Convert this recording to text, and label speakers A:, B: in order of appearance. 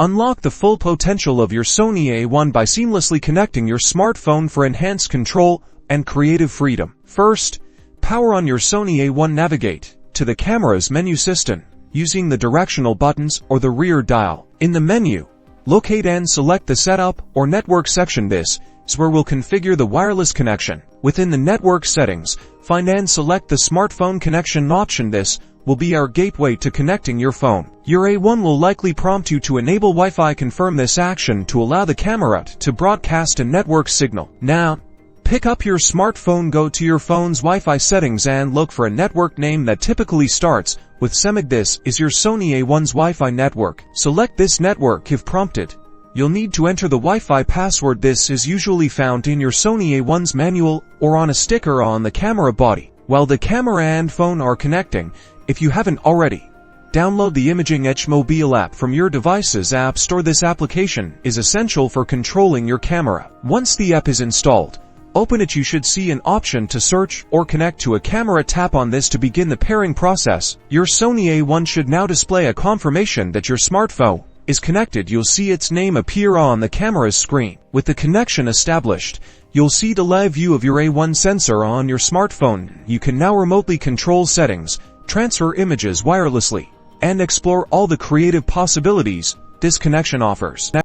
A: Unlock the full potential of your Sony A1 by seamlessly connecting your smartphone for enhanced control and creative freedom. First, power on your Sony A1. Navigate to the camera's menu system using the directional buttons or the rear dial. In the menu, locate and select the Setup or Network section. This is where we'll configure the wireless connection. Within the network settings, find and select the smartphone connection option. This will be our gateway to connecting your phone. Your A1 will likely prompt you to enable Wi-Fi. Confirm this action to allow the camera to broadcast a network signal. Now, pick up your smartphone, go to your phone's Wi-Fi settings and look for a network name that typically starts with SEMIG. This is your Sony A1's Wi-Fi network. Select this network. If prompted, you'll need to enter the Wi-Fi password. This is usually found in your Sony A1's manual or on a sticker on the camera body. While the camera and phone are connecting, if you haven't already, download the Imaging Edge mobile app from your device's app store. This application is essential for controlling your camera. Once the app is installed, open it. You should see an option to search or connect to a camera. Tap on this to begin the pairing process. Your Sony A1 should now display a confirmation that your smartphone is connected. You'll see its name appear on the camera's screen. With the connection established, you'll see the live view of your A1 sensor on your smartphone. You can now remotely control settings, transfer images wirelessly, and explore all the creative possibilities this connection offers.